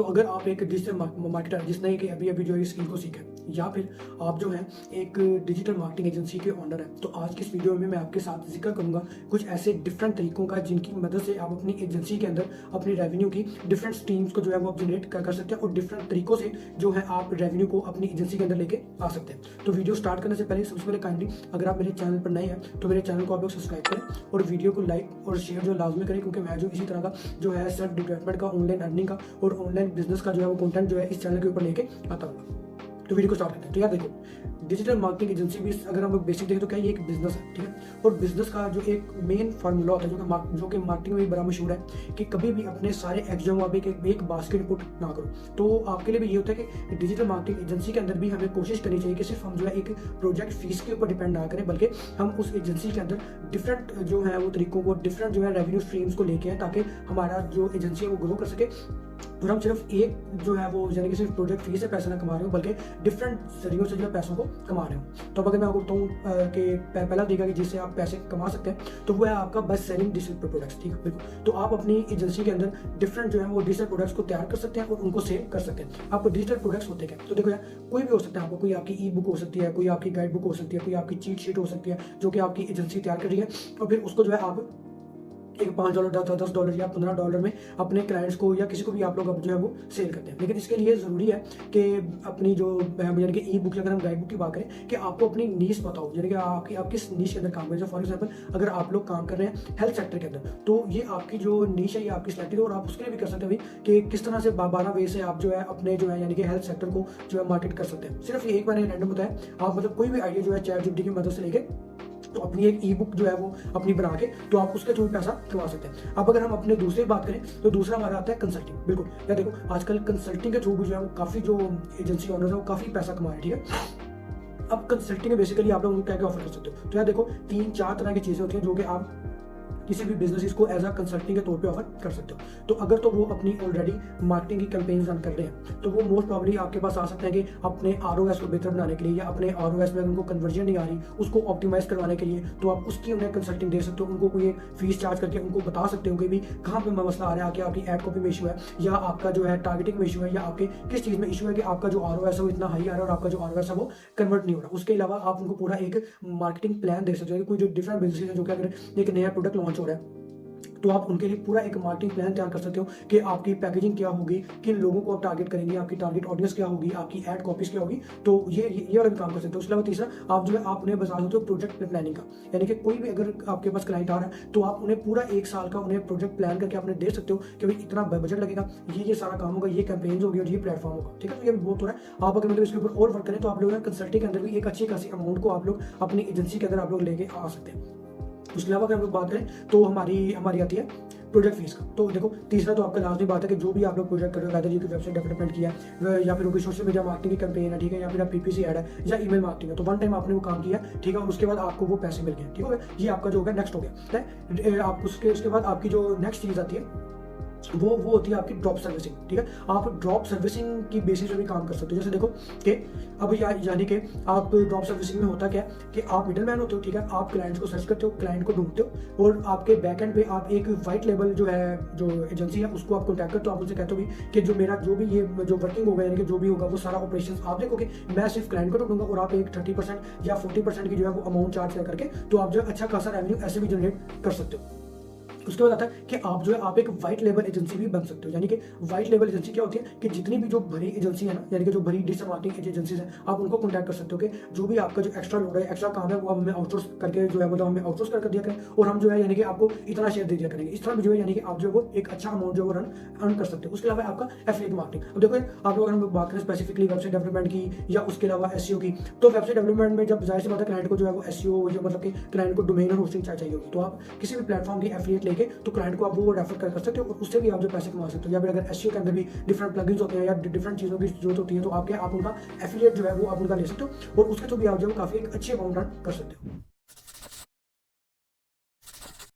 तो अगर आप एक डिजिटल मार्केटर जिसने कि अभी अभी जो है स्किल को सीखा है, या फिर आप जो है एक डिजिटल मार्केटिंग एजेंसी के ओनर हैं, तो आज की इस वीडियो में मैं आपके साथ जिक्र करूंगा कुछ ऐसे डिफरेंट तरीकों का जिनकी मदद से आप अपनी एजेंसी के अंदर अपनी रेवेन्यू की डिफरेंट स्ट्रीम्स को जो है वो आप जनरेट कर सकते हैं और डिफरेंट तरीकों से जो है आप रेवेन्यू को अपनी एजेंसी के अंदर लेके आ सकते हैं। तो वीडियो स्टार्ट करने से पहले सबसे पहले काइंडली अगर आप मेरे चैनल पर नए हैं तो मेरे चैनल को आप लोग सब्सक्राइब करें और वीडियो को लाइक और शेयर जो लाजमी करें, क्योंकि मैं जो इसी तरह का जो है सेल्फ डेवलपमेंट का, ऑनलाइन अर्निंग का और ऑनलाइन बिजनेस का जो है वो कंटेंट जो है इस चैनल के ऊपर लेके आता हूँ। तो वीडियो को स्टार्ट करते हैं। तो यार देखो, डिजिटल मार्केटिंग एजेंसी भी अगर हम लोग बेसिक देखें तो क्या ये एक बिजनेस है, ठीक है। और बिजनेस का जो एक मेन फार्मूला होता है जो कि मार्केटिंग में भी बड़ा मशहूर है कि कभी भी अपने सारे एग्स जो आप एक बास्केट पुट ना करो। तो आपके लिए भी ये होता है कि डिजिटल मार्केटिंग एजेंसी के अंदर भी हमें कोशिश करनी चाहिए कि सिर्फ हम जो है एक प्रोजेक्ट फीस के ऊपर डिपेंड ना करें, बल्कि हम उस एजेंसी के अंदर डिफरेंट जो है वो तरीकों को, डिफरेंट जो है रेवेन्यू स्ट्रीम्स को लेके आए ताकि हमारा जो एजेंसी है वो ग्रो कर सके और हम सिर्फ एक जो है वो यानी कि सिर्फ प्रोजेक्ट फीस से पैसे ना कमा रहे हो, बल्कि डिफरेंट जरियों से जो है पैसों को कमा रहे हो। तो अगर मैं आपको बताऊँ कि पहला तरीका कि जिससे आप पैसे कमा सकते हैं तो वो है आपका बेस्ट सेलिंग डिजिटल प्रोडक्ट्स, ठीक है। बिल्कुल, तो आप अपनी एजेंसी के अंदर डिफरेंट जो है वो डिजिटल प्रोडक्ट्स को तैयार कर सकते हैं और उनको सेल कर सकते हैं। आप डिजिटल प्रोडक्ट्स होते हैं, तो देखो यार, कोई भी हो सकता है। आपको कोई आपकी ई बुक हो सकती है, कोई आपकी गाइड बुक हो सकती है, कोई आपकी चीट शीट हो सकती है जो कि आपकी एजेंसी तैयार कर रही है, और फिर उसको जो है आप एक $5 $10 या $15 में अपने क्लाइंट्स को या किसी को भी आप लोग अब जो है वो सेल करते हैं। लेकिन इसके लिए ज़रूरी है कि अपनी जो यानी कि ई बुक, अगर हम गाइड बुक की बात करें, कि आपको अपनी नीश पता हो, यानी कि आप किस नीश के अंदर काम करें। फॉर एग्जाम्पल अगर आप लोग काम कर रहे हैं हेल्थ सेक्टर के अंदर, तो ये आपकी जो नीश है ये आपकी सिलेक्टेड है और आप उसके लिए भी कर सकते हैं कि किस तरह से 12 वे से आप जो है अपने जो है यानी कि हेल्थ सेक्टर को जो है मार्केट कर सकते हैं। सिर्फ ये एक मैंने रैंडम बताया, आप मतलब कोई भी आइडिया जो है चैट जीपीटी की मदद से लेके तो अपनी एक ई बुक जो है वो अपनी बना के तो आप उसके थ्रू पैसा कमा सकते हैं। अब अगर हम अपने दूसरी बात करें तो दूसरा हमारा आता है कंसल्टिंग। बिल्कुल यार देखो, आजकल कंसल्टिंग के थ्रू भी जो है वो काफ़ी जो एजेंसी ओनर है वो काफ़ी पैसा कमा रहे हैं, ठीक है। अब कंसल्टिंग में बेसिकली आप लोग क्या क्या ऑफर कर सकते हो। तो यार देखो, 3-4 तरह की चीज़ें होती हैं जो कि आप किसी भी बिजनेस को एज अ कंसल्टिंग के तौर पे ऑफर कर सकते हो। तो अगर तो वो अपनी ऑलरेडी मार्केटिंग की कैंपेन्स रन कर रहे हैं तो वो मोस्ट प्रॉब्ली आपके पास आ सकते हैं कि अपने आरओएस को बेहतर बनाने के लिए या अपने आरओएस में उनको कन्वर्जन नहीं आ रही उसको ऑप्टिमाइज करवाने के लिए, तो आप उसकी उन्हें कंसल्टिंग दे सकते हो। उनको कोई फीस चार्ज करके उनको बता सकते हो कि भी कहाँ पे मसला आ रहा है, कि आपकी एड कॉपी में इशू है या आपका जो है टारगेटिंग में इशू है या आपके किस चीज़ में इशू है कि आपका जो आरओएस है वो इतना हाई आ रहा है और आपका जो आरओएस है वो कन्वर्ट नहीं हो रहा। उसके अलावा आप उनको पूरा एक मार्केटिंग प्लान दे सकते हो। कोई जो डिफरेंट बिजनेस है जो कि अगर एक नया प्रोडक्ट लॉन्च हो रहा है तो आप उनके लिए पूरा एक मार्केटिंग प्लान तैयार कर सकते हो कि आपकी पैकेजिंग क्या होगी, किन लोगों को आप टारगेट करेंगे, आपकी टारगेट ऑडियंस क्या होगी, आपकी एड कॉपीज क्या होगी। तो ये वाला भी काम कर सकते हो। उसके अलावा तीसरा आप जो है आप उन्हें बता सकते हो प्रोजेक्ट प्लानिंग का, यानी कि कोई भी अगर आपके पास क्लाइंट आ रहा है तो आप उन्हें पूरा 1 साल का उन्हें प्रोजेक्ट प्लान करके आपने दे सकते हो कि भाई इतना बजट लगेगा, ये सारा काम होगा, ये कैंपेन्स होगी और ये प्लेटफॉर्म होगा, ठीक है। तो ये भी बहुत हो रहा है। आप अगर मतलब इसके ऊपर और वर्क करें तो आप लोग कंसल्टिंग के अंदर भी एक अच्छी खासी अमाउंट को आप लोग अपनी एजेंसी के अंदर आप लोग लेके आ सकते हैं। उसके अलावा अगर हम लोग बात करें तो हमारी आती है प्रोजेक्ट फीस का। तो देखो, तीसरा तो आपका लाजमी बात है कि जो भी आप लोग प्रोजेक्ट कर रहे हो, वेदर ये वेबसाइट डेवलपमेंट किया या फिर कोई सोशल मीडिया मार्केटिंग की कैंपेन है, ठीक है, या फिर आप पीपीसी ऐड है या ईमेल मार्केटिंग है, तो वन टाइम आपने वो काम किया, ठीक है, और उसके बाद आपको वो पैसे मिल गए, ठीक है। ये आपका जो हो गया नेक्स्ट हो गया। आप उसके बाद आपकी जो नेक्स्ट चीज़ आती है वो होती है आपकी ड्रॉप सर्विसिंग, ठीक है। आप ड्रॉप सर्विसिंग की बेसिस पे भी काम कर सकते हो। जैसे देखो कि अब यानी कि आप ड्रॉप सर्विसिंग में होता क्या है कि आप मिडल मैन होते हो, ठीक है। आप क्लाइंट्स को सर्च करते हो, क्लाइंट को ढूंढते हो और आपके बैक एंड पे आप एक वाइट लेवल जो है जो एजेंसी है उसको आप कॉन्टैक्ट करते हो। आप उनसे कहते हो भी कि जो मेरा जो भी ये जो वर्किंग होगा यानी कि जो भी होगा वो सारा ऑपरेशन आप देखोगे, मैं सिर्फ क्लाइंट को ढूंढूंगा और आप एक 30% या 40% की जो है वो अमाउंट चार्ज करके तो आप जो अच्छा खासा रेवेन्यू ऐसे भी जनरेट कर सकते हो। उसके बाद आता है कि आप जो है आप एक वाइट लेवल एजेंसी भी बन सकते हो। यानी कि वाइट लेवल एजेंसी क्या होती है कि जितनी भी जो भरी एजेंसी है ना, यानी कि जो भरी डिजिटल मार्केटिंग एजेंसीज है, आप उनको कॉन्टैक्ट कर सकते हो कि जो भी आपका जो एक्स्ट्रा लोड है, एक्स्ट्रा काम है, वो हमें आउटसोर्स करके जो है मतलब हमें आउटसोर्स कर दिया करें और हम जो है यानी कि आपको इतना शेयर दे दिया करेंगे। इस तरह भी जो है यानी कि आप जो है वो एक अच्छा अमाउंट जो है अर्न कर सकते हो। उसके अलावा आपका एफिलिएट मार्केटिंग। अब देखो आप लोग अगर हम बात करें स्पेसिफिकली वेबसाइट डेवलपमेंट की या उसके अलावा एसईओ की, तो वेबसाइट डेवलपमेंट में जब जाहिर सी बात है क्लाइंट को जो है वो एसईओ जो मतलब कि क्लाइंट को डोमेन और होस्टिंग चाहिए होगी, तो आप किसी भी प्लेटफॉर्म की एफिलिएट लेके तो क्लाइंट को आप वो रेफर कर सकते हो और उससे भी आप जो पैसे कमा सकते हो। या फिर अगर एसईओ के अंदर भी डिफरेंट प्लगइन्स होते हैं या डिफरेंट चीज़ों की जरूरत होती है तो आप उनका एफिलिएट जो है वो आप उनका ले सकते हो और उसके थ्रू भी आप जो काफ़ी एक अच्छी अमाउंट अर्न कर सकते हो।